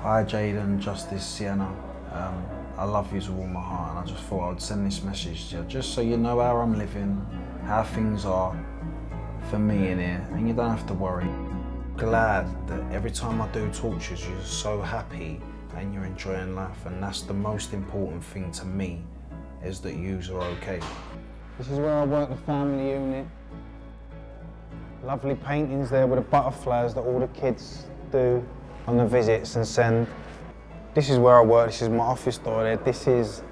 Hi Jaden, Justice, Sienna. I love you with all my heart, and I just thought I would send this message to you, just so you know how I'm living, how things are for me in here, and you don't have to worry. Glad that every time I do talk to you, you're so happy and you're enjoying life, and that's the most important thing to me, is that yous are okay. This is where I work the family unit. Lovely paintings there with the butterflies that all the kids do on the visits and send. This is where I work, this is my office door there. This is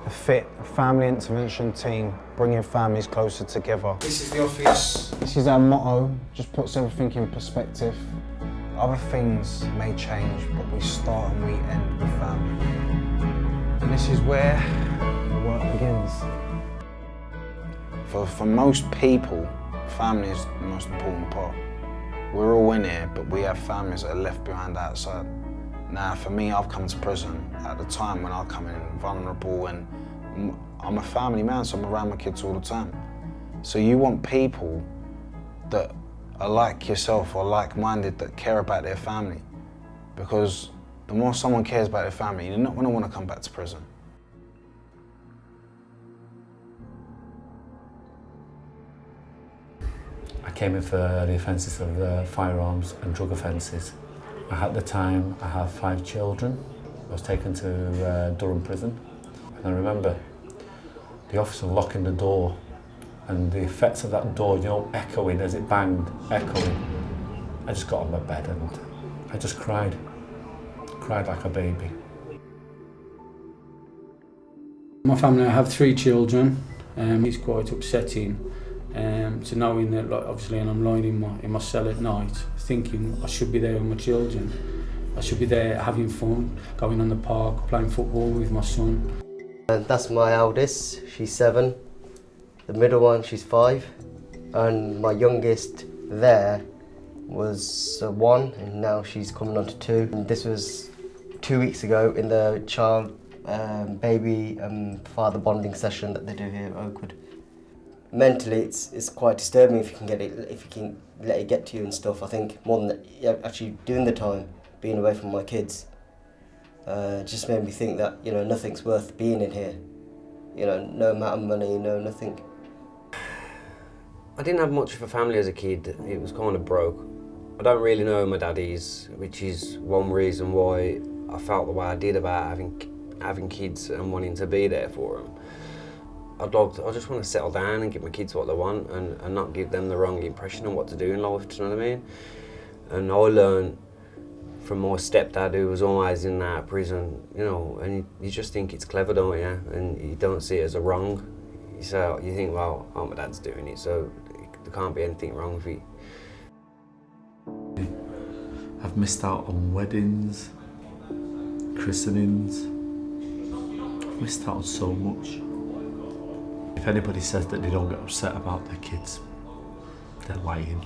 the FIT, Family Intervention Team, bringing families closer together. This is the office. This is our motto, just puts everything in perspective. Other things may change, but we start and we end with family. And this is where the work begins. For most people, family is the most important part. We're all in here, but we have families that are left behind outside. Now, for me, I've come to prison at the time when I come in vulnerable, and I'm a family man, so I'm around my kids all the time. So you want people that are like yourself or like-minded, that care about their family. Because the more someone cares about their family, you're not going to want to come back to prison. I came in for the offences of firearms and drug offences. At the time, I have 5 children. I was taken to Durham prison. And I remember the officer locking the door and the effects of that door, you know, echoing as it banged, echoing. I just got on my bed and I just cried like a baby. My family, I have 3 children. It's quite upsetting to knowing that, like, obviously, and I'm lying in my cell at night, thinking I should be there with my children. I should be there having fun, going on the park, playing football with my son. That's my eldest, she's 7. The middle one, she's 5. And my youngest there was 1, and now she's coming on to 2. And this was 2 weeks ago in the child, baby father bonding session that they do here at Oakwood. Mentally, it's quite disturbing if you can let it get to you and stuff. I think more than that, actually doing the time, being away from my kids, just made me think that, you know, nothing's worth being in here. You know, no amount of money, no nothing. I didn't have much of a family as a kid. It was kind of broke. I don't really know who my dad is, which is one reason why I felt the way I did about having kids and wanting to be there for them. I just want to settle down and give my kids what they want, and not give them the wrong impression on what to do in life, do you know what I mean? And I learned from my stepdad, who was always in that prison, you know, and you just think it's clever, don't you? And you don't see it as a wrong. You think, well, oh, my dad's doing it, so there can't be anything wrong with it. I've missed out on weddings, christenings. I've missed out on so much. If anybody says that they don't get upset about their kids, they're lying.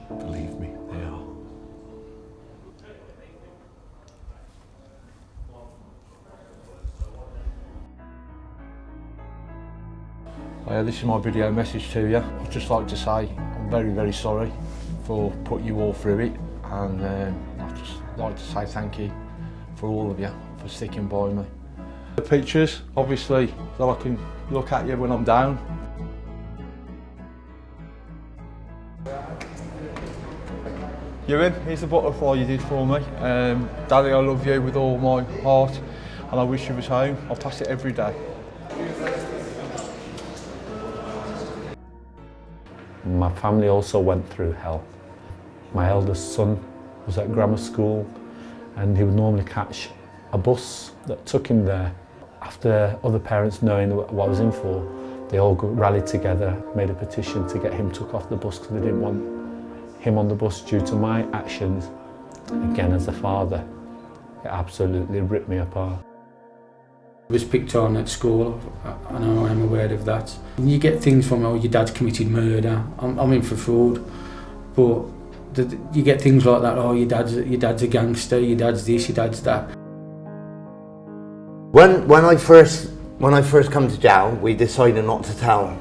Believe me, they are. This is my video message to you. I'd just like to say I'm very, very sorry for putting you all through it, and I'd just like to say thank you for all of you for sticking by me. The pictures, obviously, so I can look at you when I'm down. Ewan, here's the butterfly you did for me. Daddy, I love you with all my heart, and I wish you was home. I'll pass it every day. My family also went through hell. My eldest son was at grammar school, and he would normally catch a bus that took him there. After other parents knowing what I was in for, they all rallied together, made a petition to get him took off the bus because they didn't want him on the bus due to my actions. Again, as a father, it absolutely ripped me apart. I was picked on at school, I know I'm aware of that. You get things from, oh, your dad's committed murder, I'm in for fraud, but you get things like that, oh, your dad's a gangster, your dad's this, your dad's that. When I first come to jail, we decided not to tell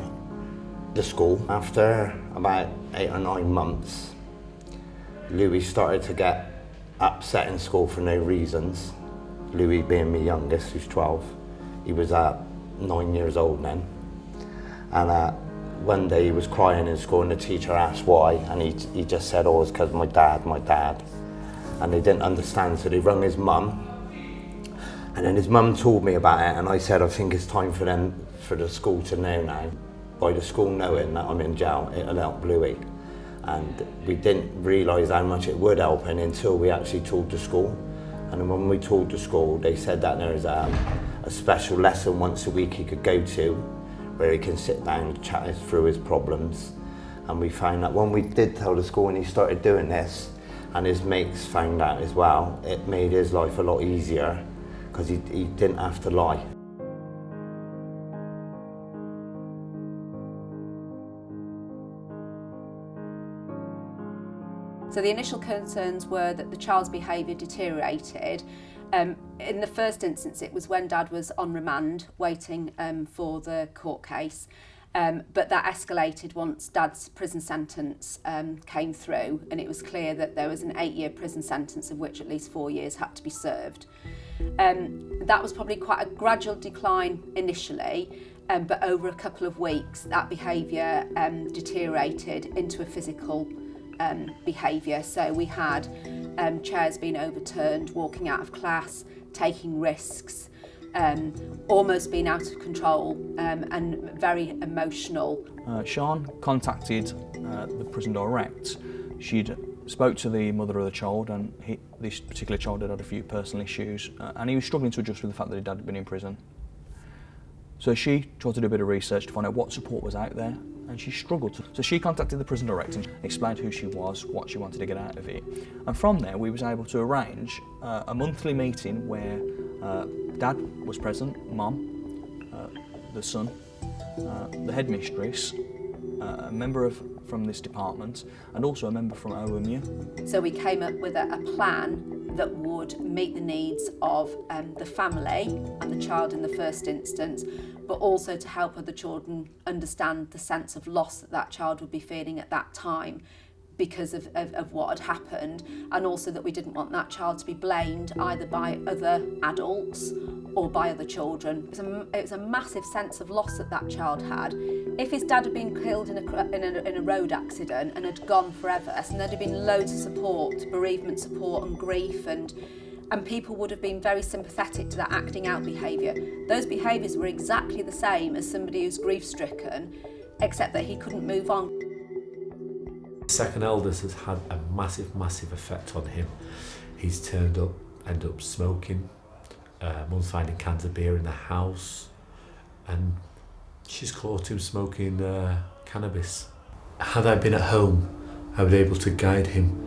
the school. After about 8 or 9 months, Louis started to get upset in school for no reasons. Louis being my youngest, who's 12. He was 9 years old then. And one day he was crying in school and the teacher asked why, and he just said, oh, it's because my dad. And they didn't understand, so they rung his mum. And then his mum told me about it, and I said, I think it's time for the school to know now. By the school knowing that I'm in jail, it'll help Louis. And we didn't realise how much it would help him until we actually told the school. And when we told the school, they said that there's a special lesson once a week he could go to, where he can sit down and chat us through his problems. And we found that when we did tell the school and he started doing this, and his mates found out as well, it made his life a lot easier because he didn't have to lie. So the initial concerns were that the child's behaviour deteriorated. In the first instance, it was when Dad was on remand waiting for the court case. But that escalated once Dad's prison sentence came through, and it was clear that there was an 8-year prison sentence, of which at least 4 years had to be served. That was probably quite a gradual decline initially, but over a couple of weeks that behaviour deteriorated into a physical behaviour. So we had chairs being overturned, walking out of class, taking risks, almost being out of control and very emotional. Sean contacted the prison direct. She'd spoke to the mother of the child, and this particular child had a few personal issues, and he was struggling to adjust with the fact that his dad had been in prison. So she tried to do a bit of research to find out what support was out there, and she struggled. So she contacted the prison director and explained who she was, what she wanted to get out of it. And from there we was able to arrange a monthly meeting where Dad was present, Mum, the son, the headmistress, a member from this department, and also a member from OMU. So we came up with a plan that would meet the needs of the family and the child in the first instance, but also to help other children understand the sense of loss that that child would be feeling at that time because of what had happened, and also that we didn't want that child to be blamed either by other adults or by other children. It was a massive sense of loss that child had. If his dad had been killed in a road accident and had gone forever, and there'd have been loads of support, bereavement support and grief, and people would have been very sympathetic to that acting out behaviour. Those behaviours were exactly the same as somebody who's grief-stricken, except that he couldn't move on. Second eldest has had a massive effect on him. He's ended up smoking. Mum's finding cans of beer in the house, and she's caught him smoking cannabis. Had I been at home, I was able to guide him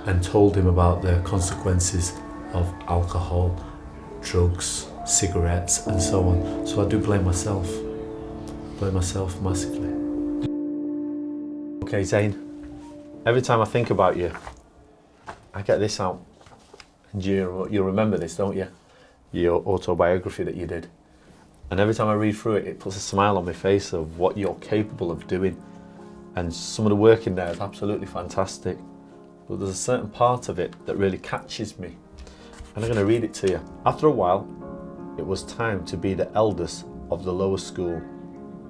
and told him about the consequences of alcohol, drugs, cigarettes and so on. So I do blame myself massively. Okay, Zane, every time I think about you, I get this out. And you'll remember this, don't you? Your autobiography that you did. And every time I read through it, it puts a smile on my face of what you're capable of doing. And some of the work in there is absolutely fantastic. But there's a certain part of it that really catches me. And I'm going to read it to you. After a while, it was time to be the eldest of the lower school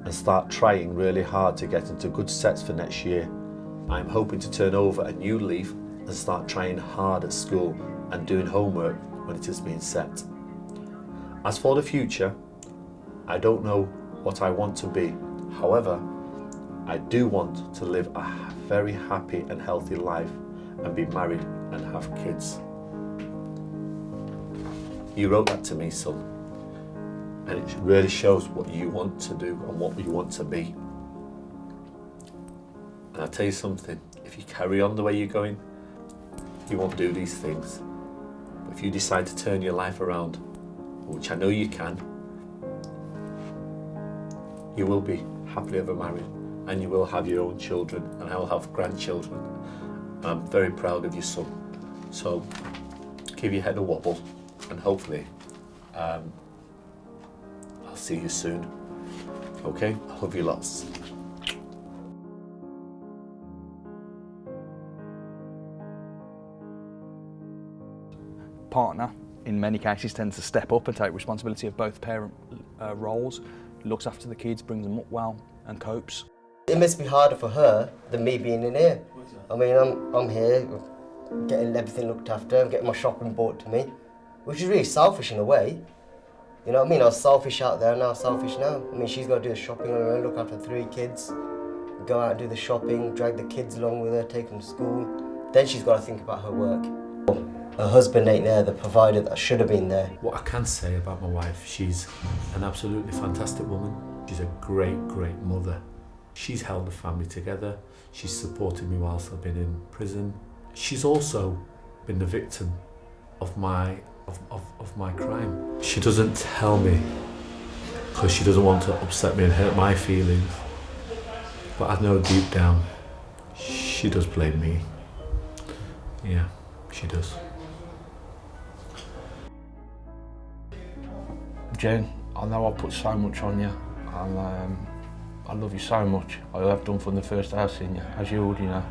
and start trying really hard to get into good sets for next year. I'm hoping to turn over a new leaf and start trying hard at school and doing homework when it has been set. As for the future, I don't know what I want to be. However, I do want to live a very happy and healthy life and be married and have kids. You wrote that to me, son, and it really shows what you want to do and what you want to be. And I'll tell you something, if you carry on the way you're going, you won't do these things. But if you decide to turn your life around, which I know you can, you will be happily ever married and you will have your own children and I will have grandchildren. And I'm very proud of you, son. So give your head a wobble and hopefully I'll see you soon. Okay? I love you lots. partner, in many cases, tends to step up and take responsibility of both parent roles, looks after the kids, brings them up well and copes. It must be harder for her than me being in here. I mean, I'm here getting everything looked after, getting my shopping bought to me, which is really selfish in a way. You know what I mean? I was selfish out there, now selfish now. I mean, she's got to do the shopping on her own, look after 3 kids, go out and do the shopping, drag the kids along with her, take them to school. Then she's got to think about her work. Her husband ain't there, the provider that should have been there. What I can say about my wife, she's an absolutely fantastic woman. She's a great, great mother. She's held the family together. She's supported me whilst I've been in prison. She's also been the victim of my crime. She doesn't tell me because she doesn't want to upset me and hurt my feelings. But I know deep down, she does blame me. Yeah, she does. Jen, I know I put so much on you, and I love you so much. I have done from the first day I've seen you, as you already know.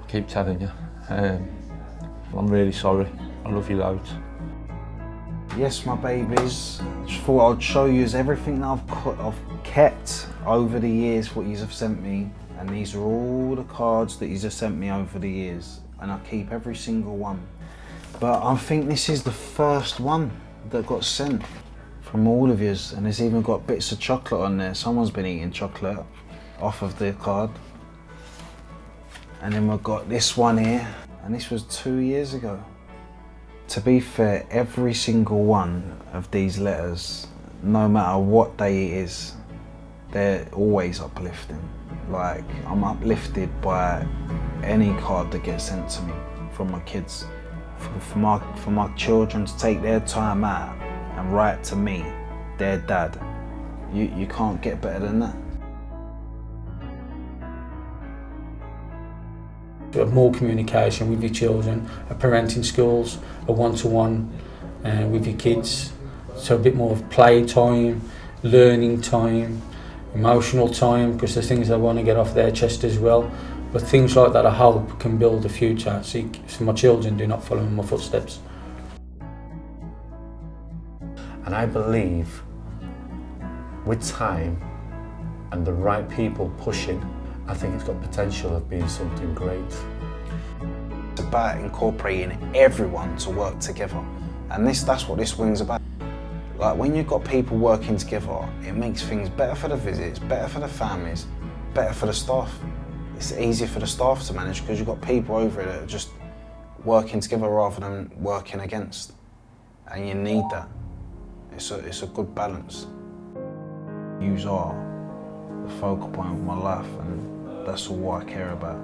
I keep telling you. I'm really sorry. I love you loads. Yes, my babies. Just thought I'd show you everything that I've kept over the years, what you have sent me. And these are all the cards that you have sent me over the years. And I keep every single one. But I think this is the first one that got sent from all of yous. And there's even got bits of chocolate on there. Someone's been eating chocolate off of the card. And then we've got this one here. And this was 2 years ago. To be fair, every single one of these letters, no matter what day it is, they're always uplifting. Like, I'm uplifted by any card that gets sent to me from my kids. For my children to take their time out and write to me, their dad, you can't get better than that. To have more communication with your children, a parenting skills, a one-to-one with your kids. So a bit more of play time, learning time, emotional time, because there's things they want to get off their chest as well. But things like that I hope can build a future so my children do not follow in my footsteps. And I believe with time and the right people pushing, I think it's got potential of being something great. It's about incorporating everyone to work together. And that's what this wing's about. Like, when you've got people working together, it makes things better for the visits, better for the families, better for the staff. It's easier for the staff to manage because you've got people over it that are just working together rather than working against. And you need that. It's a good balance. Yous are the focal point of my life, and that's all I care about.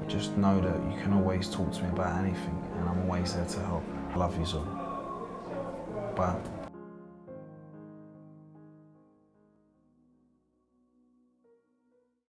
Just know that you can always talk to me about anything, and I'm always there to help. I love you all. Bye.